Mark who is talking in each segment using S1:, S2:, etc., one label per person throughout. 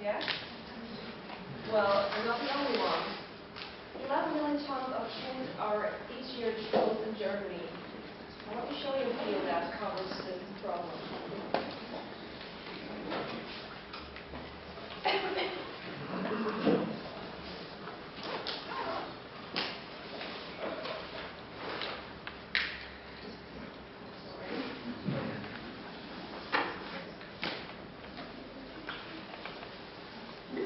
S1: Yes? Well, you're not the only one. 11 million tons of food are each year disposed in Germany. I want to show you a video that covers this problem.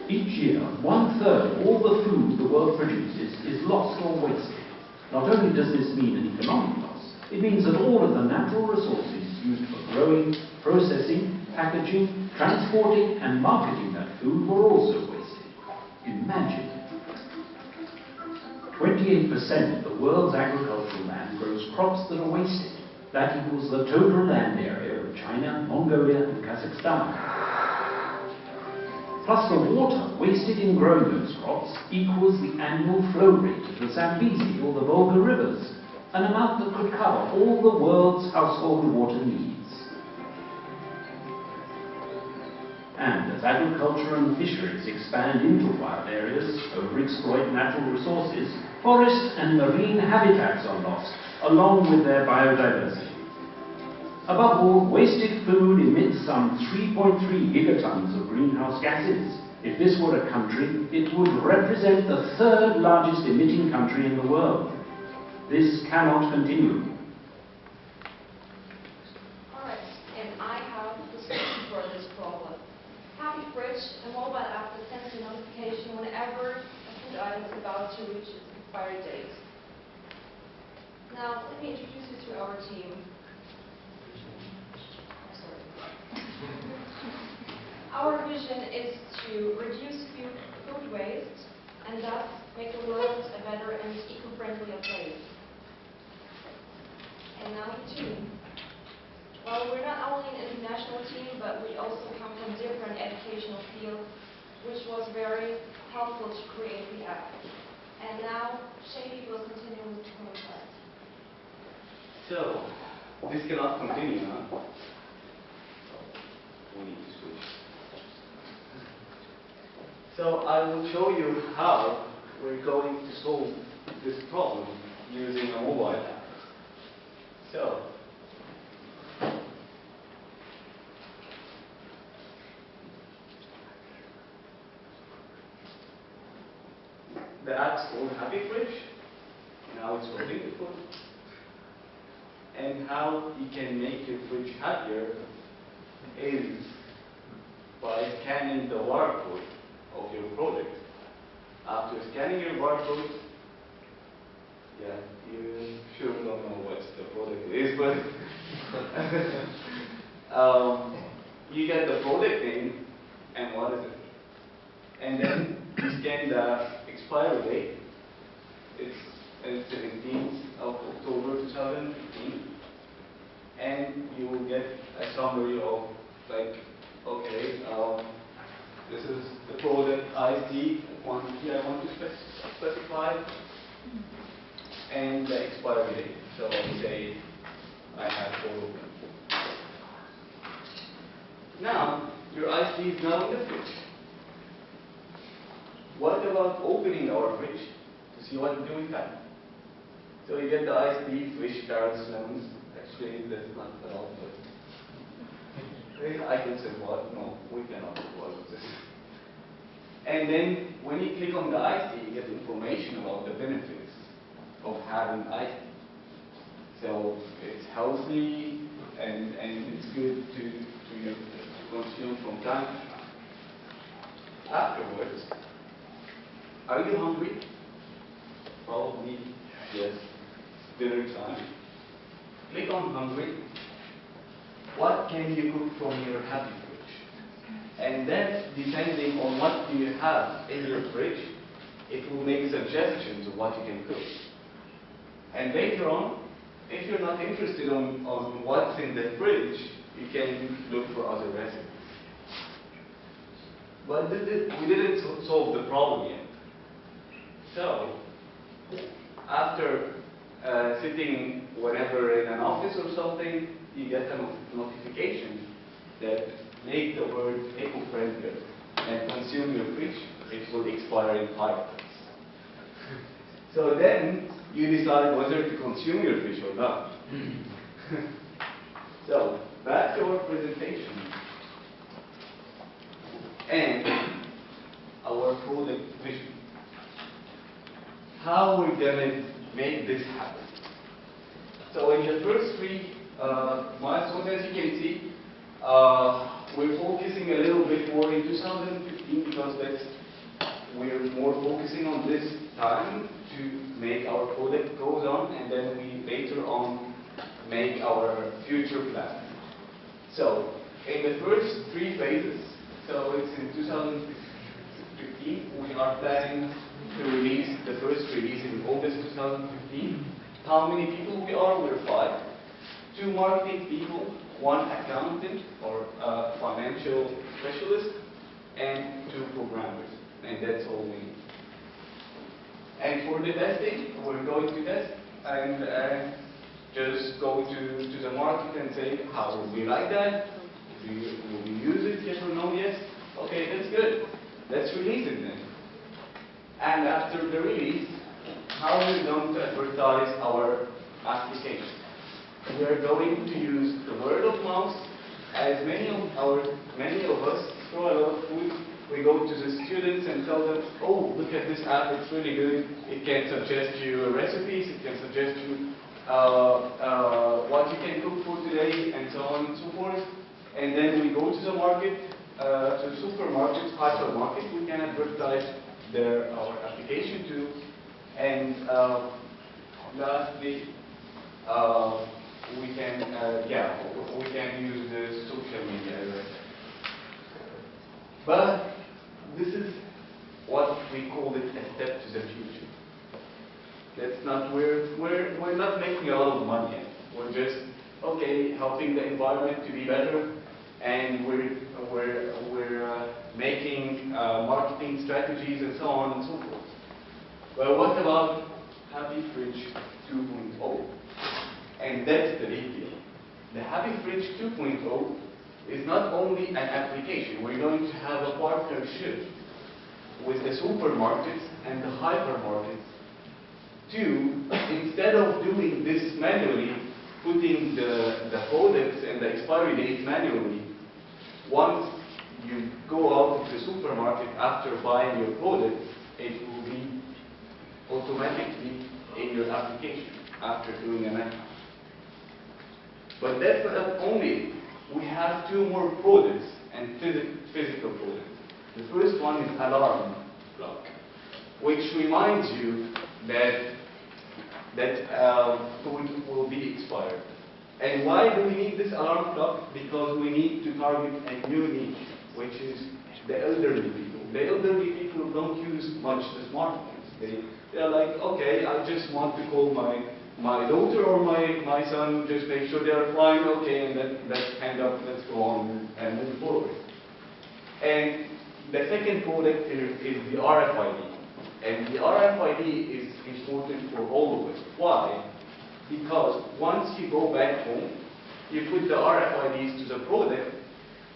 S2: Each year, 1/3 of all the food the world produces is lost or wasted. Not only does this mean an economic loss, it means that all of the natural resources used for growing, processing, packaging, transporting, and marketing that food were also wasted. Imagine. 28% of the world's agricultural land grows crops that are wasted. That equals the total land area of China, Mongolia, and Kazakhstan. Plus the water wasted in growing those crops equals the annual flow rate of the Zambezi or the Volga rivers, an amount that could cover all the world's household water needs. And as agriculture and fisheries expand into wild areas, overexploit natural resources, forest and marine habitats are lost, along with their biodiversity. Above all, wasted food emits some 3.3 gigatons of greenhouse gases. If this were a country, it would represent the third largest emitting country in the world. This cannot continue.
S1: Alright, and I have the solution for this problem. HappyFridge, a mobile app that sends you a notification whenever a food item is about to reach its expiry date. Now, let me introduce you to our team. Our vision is to reduce food waste and thus make the world a better and eco-friendlier place. And now the team. Well, we're not only an international team, but we also come from different educational fields, which was very helpful to create the app. And now, Shady will continue with the content.
S3: So, this cannot continue, huh? We need to switch. So I will show you how we're going to solve this problem using a mobile app. So, the app's called HappyFridge. Now it's holding the food. And how you can make your fridge happier is by scanning the barcode of your product. After scanning your barcode, yeah, you sure don't know what the product is, but you get the product name and what is it. And then you scan the expiry date. It's 17th of October 2015. And you will get a summary of like, okay, this is the product ID quantity I want to specify, and the expiry date. So say I have 4 of them. Now your IC is now in the fridge. What about opening our fridge to see what we do with that? So you get the IC, fish, carrots, lemons. Actually, that's not at all good. I can say what? No, we cannot do all of this. And then when you click on the IC, you get information about the benefits of having IC. So it's healthy and it's good to consume from time to time. Afterwards, are you hungry? Probably yes. Dinner time. click on hungry. What can you cook from your HappyFridge? And then, depending on what you have in your fridge, it will make suggestions of what you can cook. And later on, if you're not interested on what's in the fridge, you can look for other recipes. But we didn't solve the problem yet. So, after sitting whenever in an office or something, you get a notification that make the word eco-friendly and consume your fridge, it will expire in 5 days. So then, you decide whether to consume your fish or not. So, back to our presentation. And our product vision. How we're gonna make this happen. So in the first 3 milestones, as you can see, we're focusing a little bit more in 2015 because we're more focusing on this time to make our product goes on, and then we later on make our future plan. So in the first 3 phases, so it's in 2015, we are planning to release the first release in August 2015. How many people we are? We're 5. 2 marketing people, 1 accountant or financial specialist, and 2 programmers. And that's all we need. And for the testing, we're going to test and just go to the market and say, how will we like that? Will we use it, yes or no? Yes? Okay, that's good. Let's release it then. And after the release, how are we going to advertise our application? We are going to use the word of mouth. As many of us throw a lot of food, we go to the students and tell them, oh, look at this app, it's really good. It can suggest you recipes, it can suggest you what you can cook for today, and so on and so forth. And then we go to the market, to supermarkets, hypermarkets, we can advertise our application too. And lastly, we can use the social media as I said. But this is what we call it a step to the future. We're not making a lot of money yet. We're just helping the environment to be better, and we're making marketing strategies and so on and so forth. Well, what about HappyFridge 2.0? And that's the big deal. The HappyFridge 2.0 is not only an application. We're going to have a partnership with the supermarkets and the hypermarkets to, instead of doing this manually, putting the products and the expiry date manually, once you go out to the supermarket after buying your product, it will be automatically in your application after doing an account. But that's not only. We have 2 more products and physical products. The first one is alarm clock, which reminds you that food will be expired. And why do we need this alarm clock? Because we need to target a new niche, which is the elderly people. The elderly people don't use much the smartphones. They're like, okay, I just want to call my daughter or my son, just make sure they are fine, okay, and let's go on and move forward. And the second product is the RFID. And the RFID is important for all of us. Why? Because once you go back home, you put the RFIDs to the product,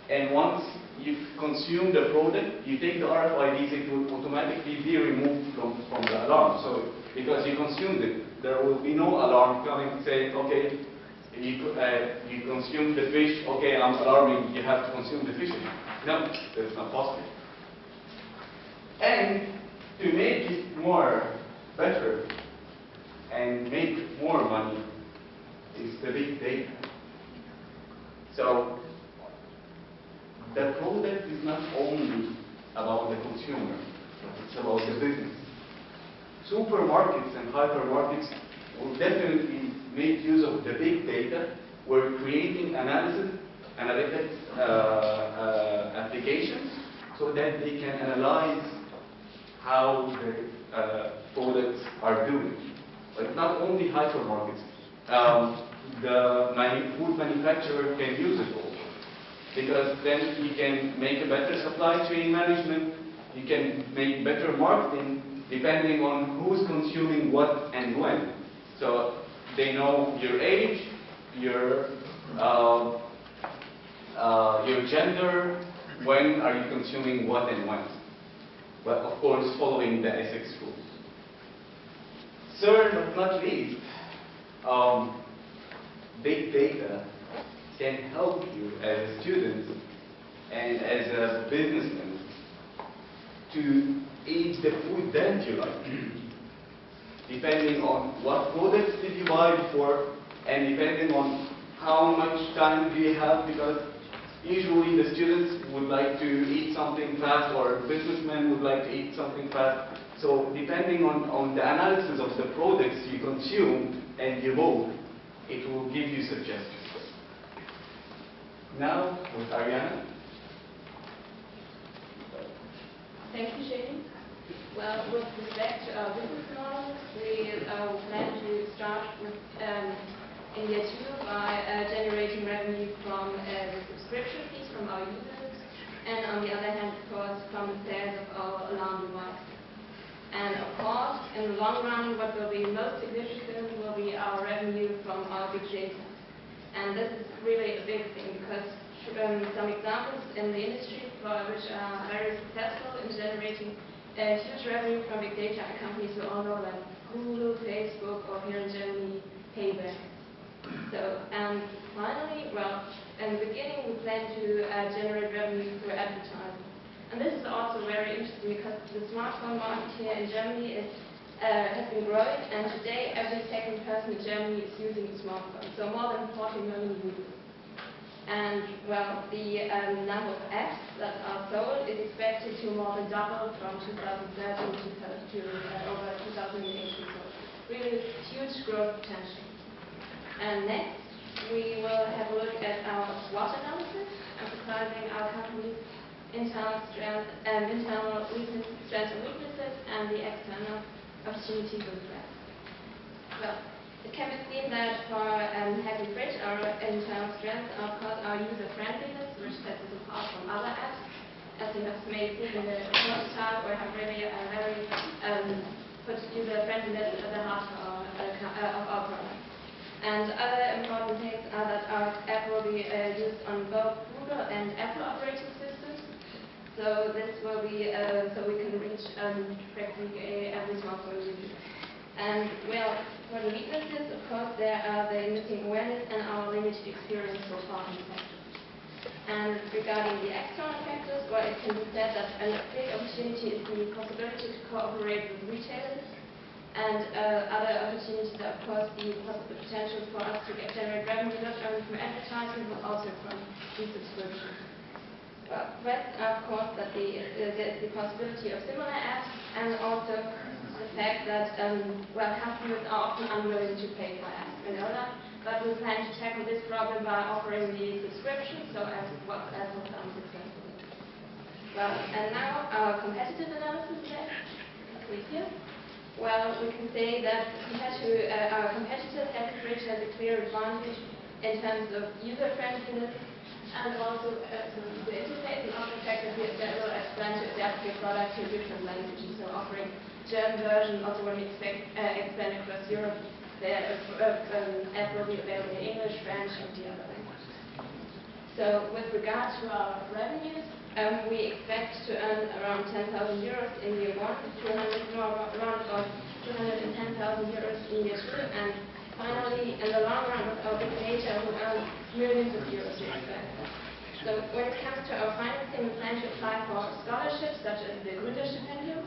S3: and once you consume the product, you take the RFIDs, it will automatically be removed from the alarm. So, because you consumed it, there will be no alarm coming saying, okay, you consumed the fish, okay, I'm alarming, you have to consume the fish. No, that's not possible. And to make it more better and make more money is the big data. So the product is not only about the consumer, but it's about the business. Supermarkets and hypermarkets will definitely make use of the big data. We're creating analytics applications so that they can analyze how the products are doing. But not only hypermarkets. The food manufacturer can use it also, because then he can make a better supply chain management, he can make better marketing depending on who's consuming what and when. So they know your age, your gender, when are you consuming what and when. But of course following the ethics rules. Third but not least, big data can help you as a student and as a businessman to eat the food that you like, depending on what products did you buy before, and depending on how much time do you have, because usually the students would like to eat something fast, or businessmen would like to eat something fast. So depending on the analysis of the products you consume and you vote, it will give you suggestions. Now with Ariana.
S1: Thank you, Shane. Well, with respect to our business model, we plan to start with, in year 2 by generating revenue from the subscription fees from our users, and on the other hand, of course, from the sales of our alarm devices. And of course, in the long run, what will be most significant will be our revenue from our big data. And this is really a big thing, because some examples in the industry which are very successful in generating huge revenue from big data are companies we all know, like Google, Facebook, or here in Germany, Payback. So, and finally, well, in the beginning we plan to generate revenue through advertising. And this is also very interesting, because the smartphone market here in Germany has been growing, and today every second person in Germany is using a smartphone, so more than 40 million users. And well, the number of apps that are sold is expected to more than double from 2013 to over 2018. So really huge growth potential. And next, we will have a look at our SWOT analysis, emphasizing our company's internal strengths and weaknesses, and the external opportunities and threats. Well, it can be seen that for HappyFridge, our internal strengths are, of course, our user-friendliness, which sets us apart from other apps, as you have maybe seen in the prototype, or have really very put user-friendliness at the heart of our product. And other important things are that our app will be used on both Google and Apple operating systems. So this will be so we can reach practically every smartphone user. And well, for the weaknesses, of course, there are the missing awareness and our limited experience so far in the sector. And regarding the external factors, well, it can be said that a big opportunity is the possibility to cooperate with retailers. And other opportunities are, of course, the potential for us to generate revenue not only from advertising but also from e-subscription. Well, threats are, of course, that there's the possibility of similar apps, and also the fact that well, customers are often unwilling to pay for apps. We know that, but we plan to tackle this problem by offering the subscription, so as was done successfully. Well, and now our competitive analysis here. Well, we can say that compared to our competitors, HappyFridge has a clear advantage in terms of user-friendliness and also the interface, and also the fact that we are able to adapt your product to different languages. So offering German version, also when we expand across Europe, the app will be available in English, French, and the other languages. So with regard to our revenues, we expect to earn around 10,000 euros in year 1, around about 210,000 euros in year 2, and finally, in the long run, with our big data, we'll earn millions of euros, we expect. So when it comes to our financing, we plan to apply for scholarships such as the Gründerstipendium,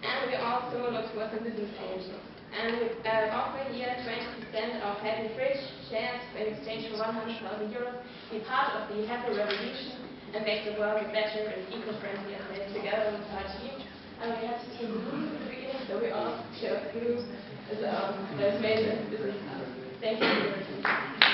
S1: and we also look for some business angels. And we offer here 20% of HappyFridge shares in exchange for 100,000 euros, be part of the Happy Revolution, and make the world a better and eco-friendlier place together with our team. And we have to see the beginning, that we all share through has made this business happen. Thank you for your attention.